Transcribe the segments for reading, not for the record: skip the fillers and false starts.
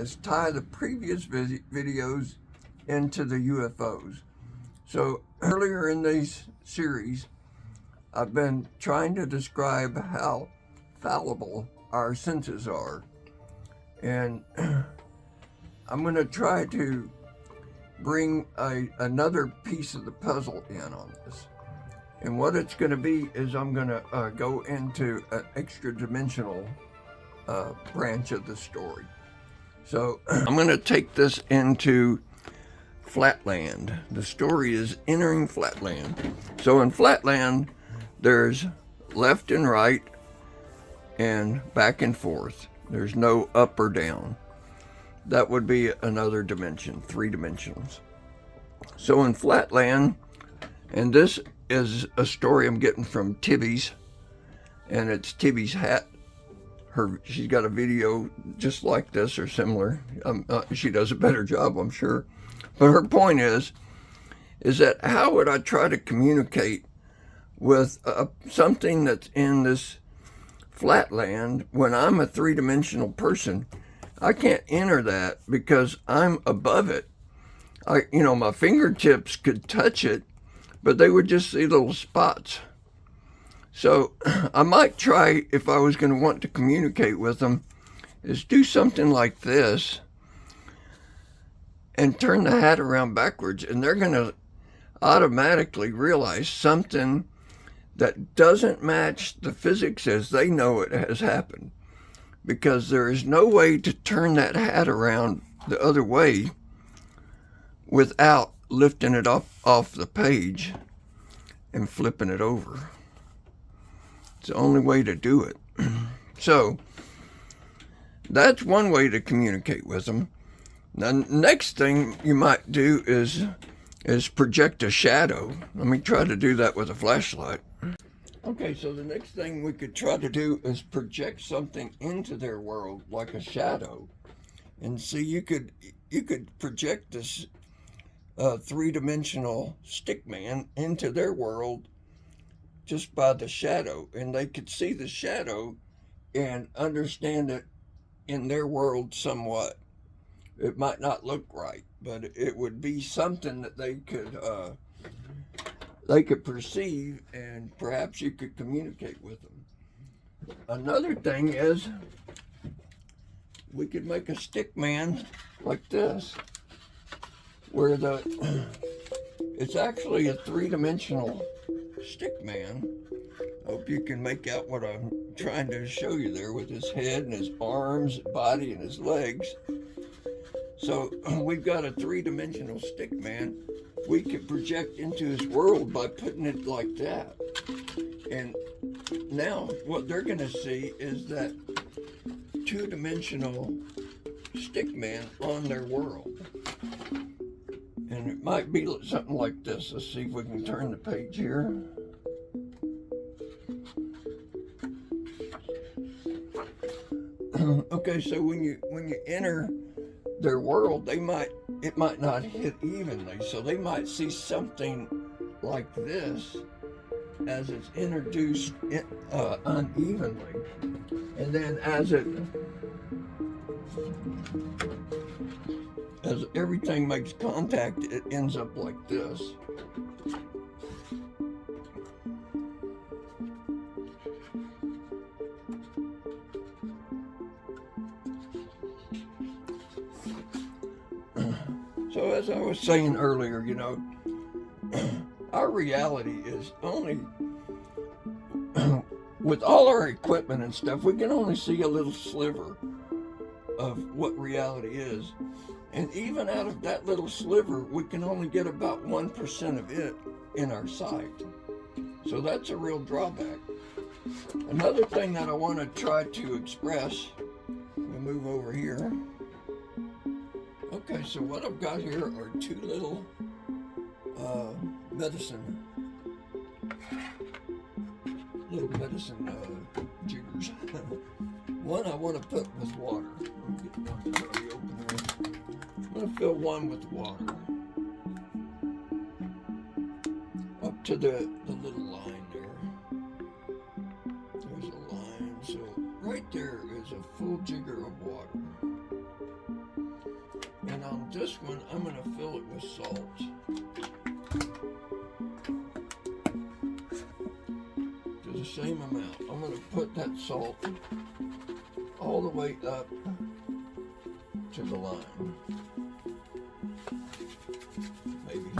is tie the previous videos into the UFOs. So earlier in these series, I've been trying to describe how fallible our senses are. And I'm going to try to bring another piece of the puzzle in on this. And what it's going to be is I'm going to go into an extra dimensional branch of the story. So I'm going to take this into Flatland. The story is entering Flatland. So in Flatland, there's left and right and back and forth. There's no up or down. That would be another dimension, 3 dimensions. So in Flatland, and this is a story I'm getting from Tibby's, and it's Tibby's hat. She's got a video just like this or similar. She does a better job, I'm sure. But her point is that how would I try to communicate with something that's in this Flatland when I'm a 3-dimensional person? I can't enter that because I'm above it. My fingertips could touch it, but they would just see little spots. So I might try, if I was going to want to communicate with them, is do something like this and turn the hat around backwards, and they're going to automatically realize something that doesn't match the physics as they know it has happened, because there is no way to turn that hat around the other way without lifting it off the page and flipping it over. It's the only way to do it. So that's one way to communicate with them. Now, next thing you might do is project a shadow. Let me try to do that with a flashlight. Okay, so the next thing we could try to do is project something into their world, like a shadow. And see, you could project this 3-dimensional stick man into their world just by the shadow, and they could see the shadow and understand it in their world somewhat. It might not look right, but it would be something that they could perceive, and perhaps you could communicate with them. Another thing is we could make a stick man like this, where it's actually a 3-dimensional stick man. I hope you can make out what I'm trying to show you there with his head and his arms, body, and his legs. So we've got a 3-dimensional stick man. We could project into his world by putting it like that. And now what they're going to see is that 2-dimensional stick man on their world. And it might be something like this. Let's see if we can turn the page here. Okay, so when you enter their world, it might not hit evenly, so they might see something like this as it's introduced unevenly, and then as everything makes contact, it ends up like this. So as I was saying earlier, our reality is only, with all our equipment and stuff, we can only see a little sliver of what reality is. And even out of that little sliver, we can only get about 1% of it in our sight. So that's a real drawback. Another thing that I want to try to express, we'll move over here. Okay, so what I've got here are 2 little medicine jiggers. One I want to put with water. I'm going to fill one with water up to the little line there. There's a line, so right there is a full jigger of water. on this one, I'm going to fill it with salt. To the same amount. I'm going to put that salt all the way up to the line. Maybe.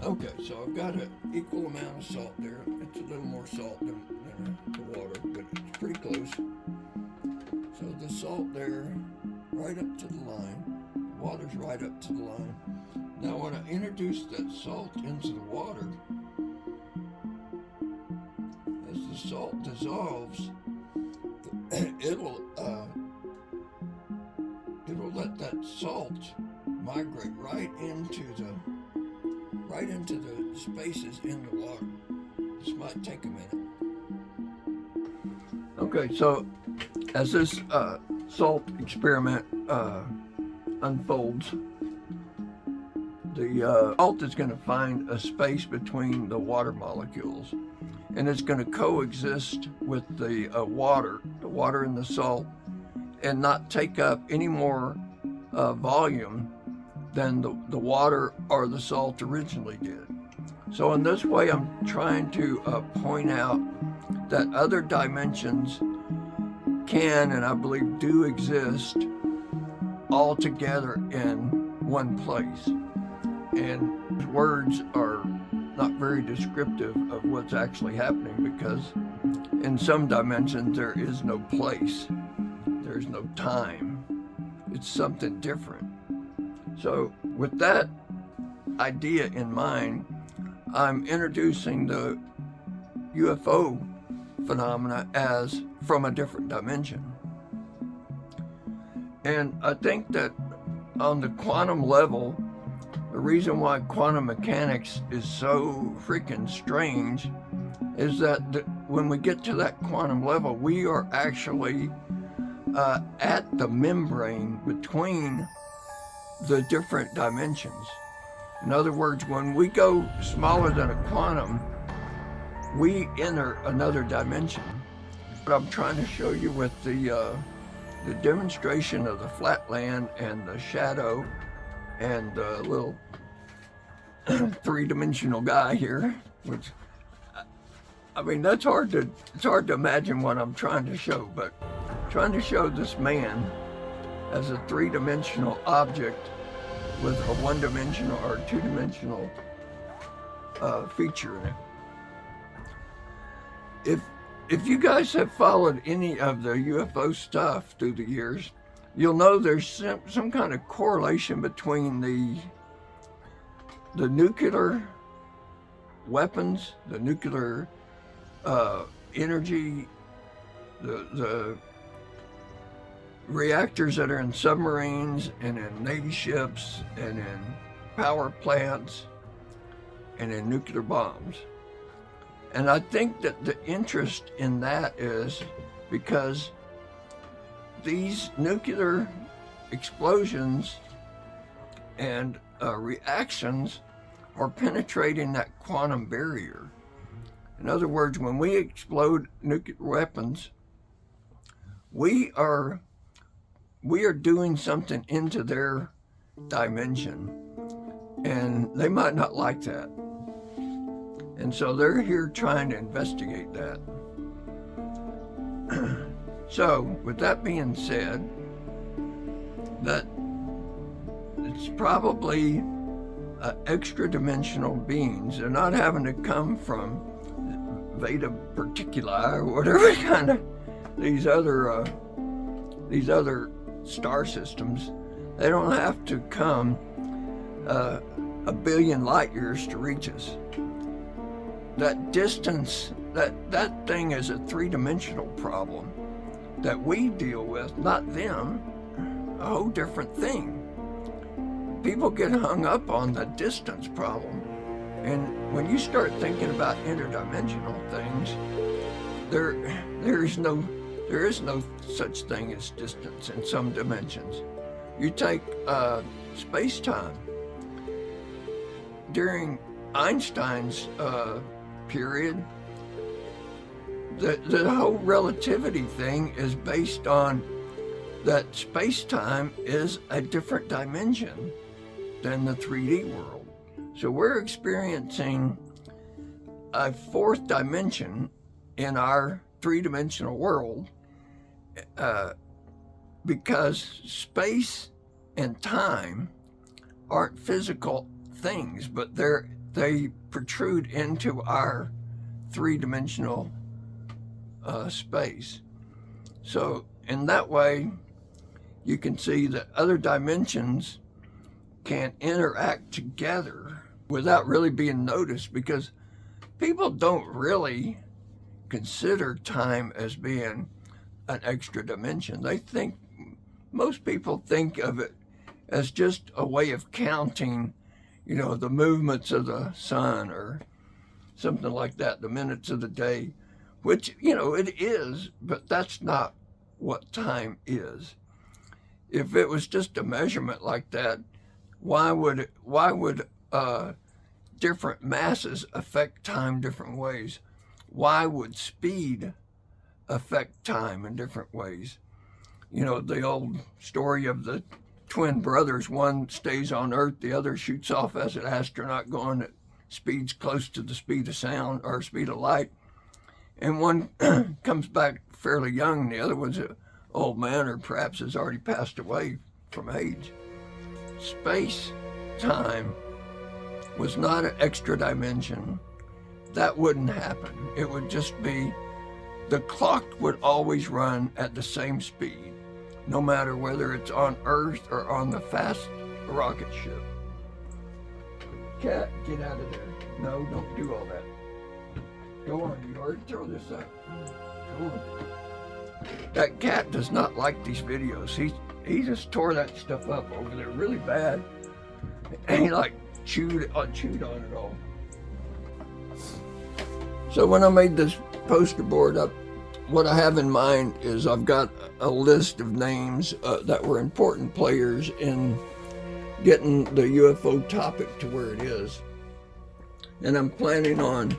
Okay, so I've got an equal amount of salt there. It's a little more salt than the water, but it's pretty close. So the salt there, right up to the line. Water's right up to the line. Now when I introduce that salt into the water, as the salt dissolves, it'll let that salt migrate right into the spaces in the water. This might take a minute. Okay, so as this salt experiment unfolds, the salt is going to find a space between the water molecules, and it's going to coexist with the water and the salt, and not take up any more volume than the water or the salt originally did. So in this way, I'm trying to point out that other dimensions can, and I believe do exist, all together in one place. And words are not very descriptive of what's actually happening, because in some dimensions there is no place, there's no time, it's something different. So with that idea in mind, I'm introducing the UFO phenomena as from a different dimension. And I think that on the quantum level, the reason why quantum mechanics is so freaking strange is that when we get to that quantum level, we are actually at the membrane between the different dimensions. In other words, when we go smaller than a quantum, we enter another dimension. What I'm trying to show you with the demonstration of the flat land and the shadow and the little three-dimensional guy here, which, I mean, it's hard to imagine what I'm trying to show, but I'm trying to show this man as a three-dimensional object with a one-dimensional or two-dimensional feature in it. If you guys have followed any of the UFO stuff through the years, you'll know there's some kind of correlation between the nuclear weapons, the nuclear energy, the reactors that are in submarines and in Navy ships and in power plants and in nuclear bombs. And I think that the interest in that is because these nuclear explosions and reactions are penetrating that quantum barrier. In other words, when we explode nuclear weapons, we are doing something into their dimension, and they might not like that. And so they're here trying to investigate that. So, with that being said, that it's probably extra-dimensional beings. They're not having to come from Veda Particuli or whatever kind of these other star systems. They don't have to come a billion light years to reach us. That distance, that thing is a three-dimensional problem that we deal with, not them. A whole different thing. People get hung up on the distance problem, and when you start thinking about interdimensional things, there is no such thing as distance in some dimensions. You take space-time. During Einstein's period, the whole relativity thing is based on that space-time is a different dimension than the 3D world. So we're experiencing a fourth dimension in our three-dimensional world because space and time aren't physical things, but they protrude into our three-dimensional space. So in that way, you can see that other dimensions can interact together without really being noticed, because people don't really consider time as being an extra dimension. Most people think of it as just a way of counting, the movements of the sun or something like that, the minutes of the day, which, it is, but that's not what time is. If it was just a measurement like that, why would different masses affect time different ways? Why would speed affect time in different ways? The old story of the twin brothers, one stays on Earth, the other shoots off as an astronaut going at speeds close to the speed of sound or speed of light. And one comes back fairly young, and the other one's an old man or perhaps has already passed away from age. Space, time was not an extra dimension. That wouldn't happen. It would just be, the clock would always run at the same speed, no matter whether it's on Earth or on the fast rocket ship. Cat, get out of there. No, don't do all that. Go on, you already throw this up. Go on. That cat does not like these videos. He just tore that stuff up over there really bad. And he chewed on it all. So when I made this poster board up, what I have in mind is I've got a list of names that were important players in getting the UFO topic to where it is. And I'm planning on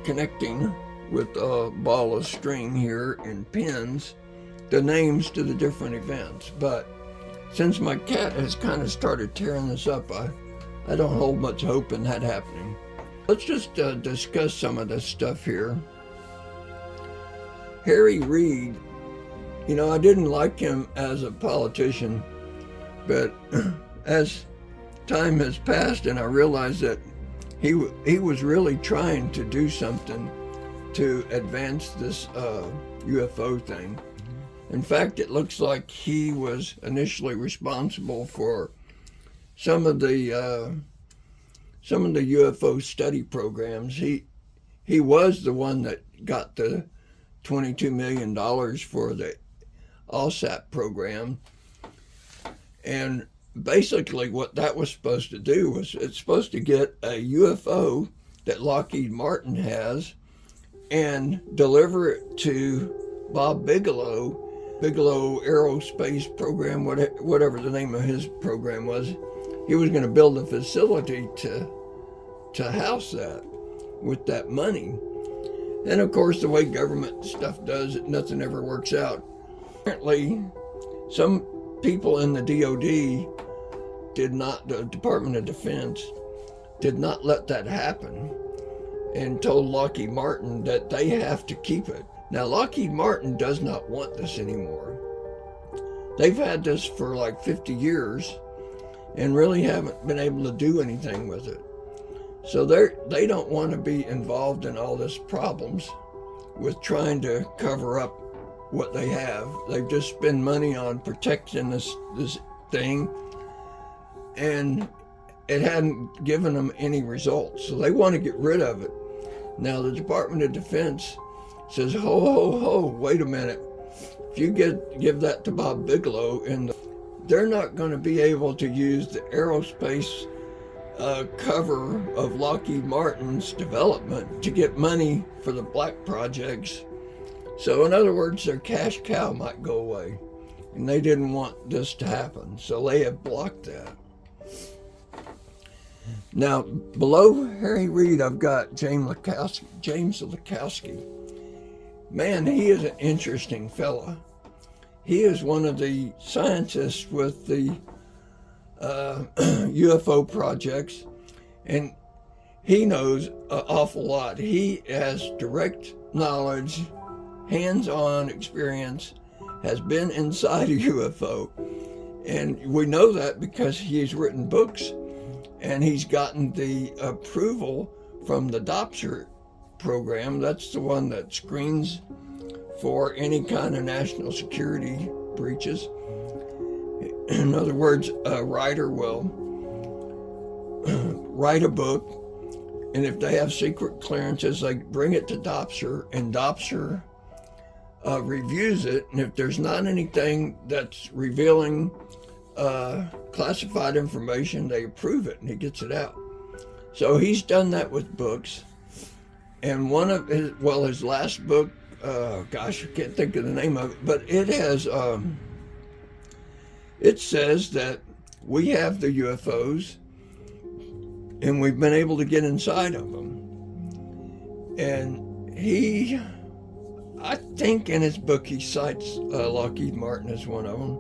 connecting with a ball of string here and pins the names to the different events. But since my cat has kind of started tearing this up, I don't hold much hope in that happening. Let's just discuss some of this stuff here. Harry Reid, I didn't like him as a politician, but as time has passed and I realized that he was really trying to do something to advance this UFO thing. In fact, it looks like he was initially responsible for some of the UFO study programs. He was the one that got the $22 million for the ALSAT program. And basically what that was supposed to do was it's supposed to get a UFO that Lockheed Martin has and deliver it to Bob Bigelow Aerospace Program, whatever the name of his program was. He was going to build a facility to house that with that money. And of course, the way government stuff does it, nothing ever works out. Apparently, some people in the DOD the Department of Defense, did not let that happen and told Lockheed Martin that they have to keep it. Now, Lockheed Martin does not want this anymore. They've had this for 50 years and really haven't been able to do anything with it. So they don't want to be involved in all this problems with trying to cover up what they have. They've just spent money on protecting this thing, and it hadn't given them any results. So they want to get rid of it. Now the Department of Defense says, ho, wait a minute. If you give that to Bob Bigelow, they're not going to be able to use the aerospace cover of Lockheed Martin's development to get money for the black projects. So in other words, their cash cow might go away. And they didn't want this to happen. So they have blocked that. Now, below Harry Reid, I've got James Lakowski. Man, he is an interesting fella. He is one of the scientists with the UFO projects, and he knows an awful lot. He has direct knowledge, hands-on experience, has been inside a UFO. And we know that because he's written books and he's gotten the approval from the DOPSR program. That's the one that screens for any kind of national security breaches. In other words, a writer will write a book, and if they have secret clearances, they bring it to DOPSR, and DOPSR reviews it, and if there's not anything that's revealing classified information, they approve it, and he gets it out. So he's done that with books, and one of his last book, gosh, I can't think of the name of it, but it has, it says that we have the UFOs, and we've been able to get inside of them. And I think in his book he cites Lockheed Martin as one of them.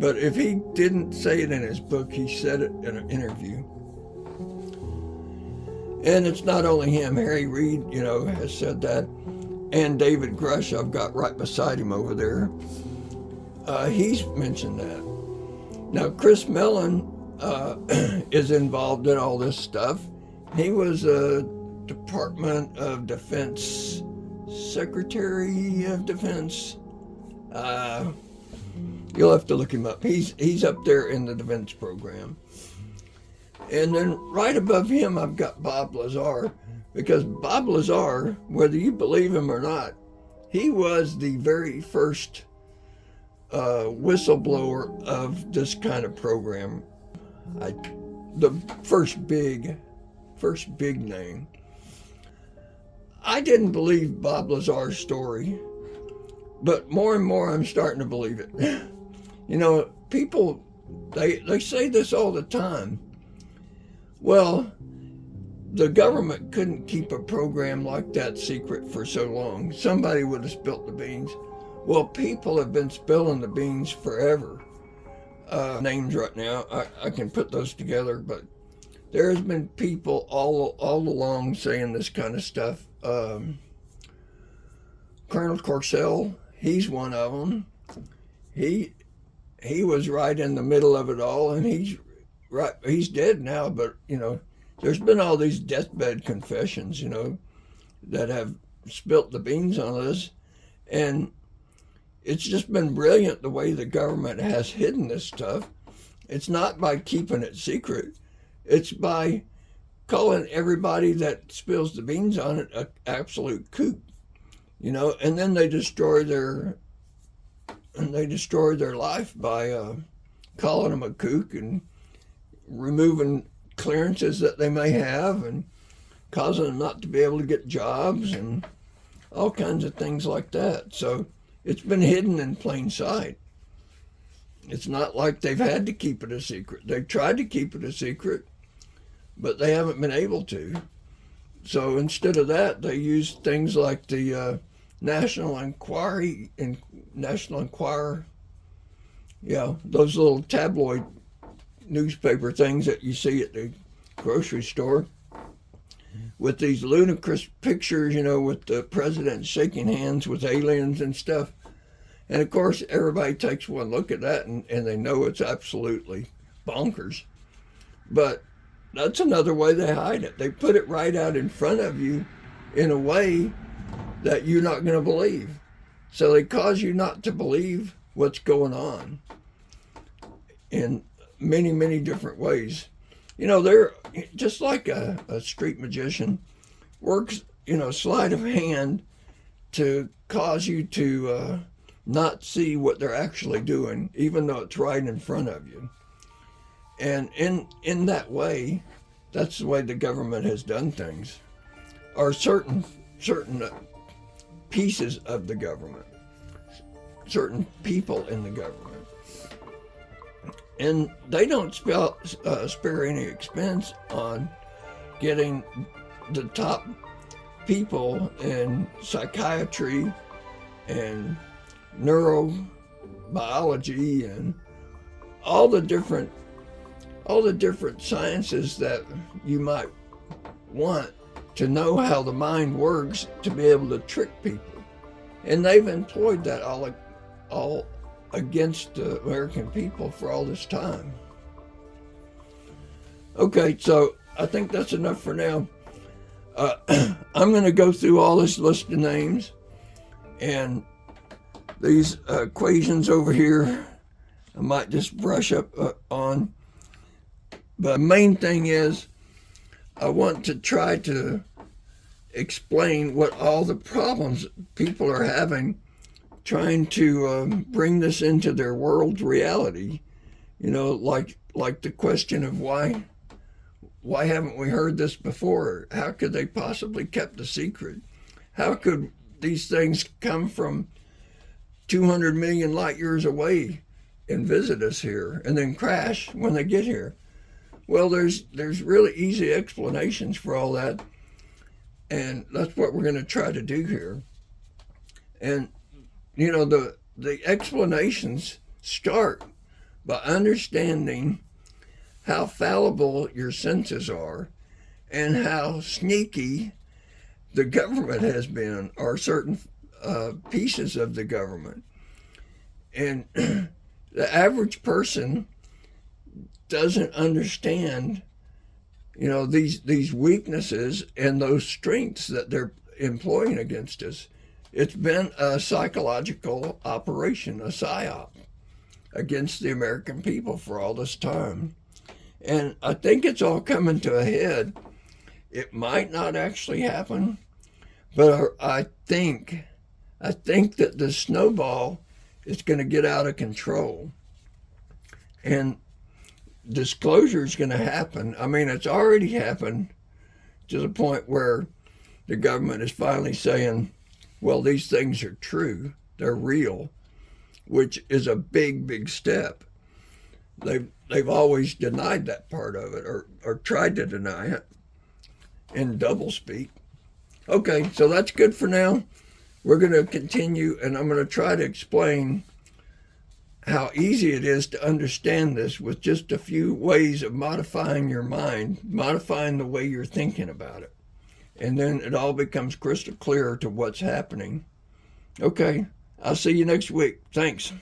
But if he didn't say it in his book, he said it in an interview. And it's not only him. Harry Reid, has said that. And David Grush, I've got right beside him over there. He's mentioned that. Now, Chris Mellon is involved in all this stuff. He was a Department of Defense Secretary of Defense. You'll have to look him up. He's up there in the defense program. And then right above him, I've got Bob Lazar, because Bob Lazar, whether you believe him or not, he was the very first whistleblower of this kind of program. The first big name. I didn't believe Bob Lazar's story, but more and more I'm starting to believe it. People, they say this all the time. Well, the government couldn't keep a program like that secret for so long. Somebody would have spilt the beans. Well, people have been spilling the beans forever. Names right now, I can put those together, but there has been people all along saying this kind of stuff. Colonel Corcell, he's one of them. He was right in the middle of it all, and he's dead now, but there's been all these deathbed confessions, that have spilt the beans on us, and it's just been brilliant the way the government has hidden this stuff. It's not by keeping it secret. It's by calling everybody that spills the beans on it an absolute kook, and then they destroy their life by calling them a kook and removing clearances that they may have and causing them not to be able to get jobs and all kinds of things like that. So it's been hidden in plain sight. It's not like they've had to keep it a secret. They've tried to keep it a secret, but they haven't been able to. So instead of that, they use things like the National Enquirer, those little tabloid newspaper things that you see at the grocery store with these ludicrous pictures, with the president shaking hands with aliens and stuff. And of course, everybody takes one look at that and they know it's absolutely bonkers. But that's another way they hide it. They put it right out in front of you in a way that you're not going to believe. So they cause you not to believe what's going on in many, many different ways. They're just like a street magician works, sleight of hand to cause you to not see what they're actually doing, even though it's right in front of you. And in that way, that's the way the government has done things, or certain pieces of the government, certain people in the government. And they don't spare any expense on getting the top people in psychiatry and biology and all the different sciences that you might want to know how the mind works to be able to trick people. And they've employed that all against the American people for all this time. Okay, so I think that's enough for now. I'm going to go through all this list of names, and these equations over here I might just brush up on. But the main thing is I want to try to explain what all the problems people are having trying to bring this into their world's reality. You know, like the question of why haven't we heard this before? How could they possibly kept a secret? How could these things come from 200 million light years away and visit us here and then crash when they get here? Well, there's really easy explanations for all that, and that's what we're going to try to do here. And you know, the explanations start by understanding how fallible your senses are and how sneaky the government has been, or certain pieces of the government. And the average person doesn't understand, you know, these weaknesses and those strengths that they're employing against us. It's been a psychological operation, a psyop, against the American people for all this time. And I think it's all coming to a head. It might not actually happen, but I think that the snowball is going to get out of control. And disclosure is going to happen. I mean, it's already happened to the point where the government is finally saying, well, these things are true, they're real, which is a big, big step. They've always denied that part of it, or tried to deny it in doublespeak. Okay, so that's good for now. We're going to continue, and I'm going to try to explain how easy it is to understand this with just a few ways of modifying your mind, modifying the way you're thinking about it. And then it all becomes crystal clear to what's happening. Okay, I'll see you next week. Thanks.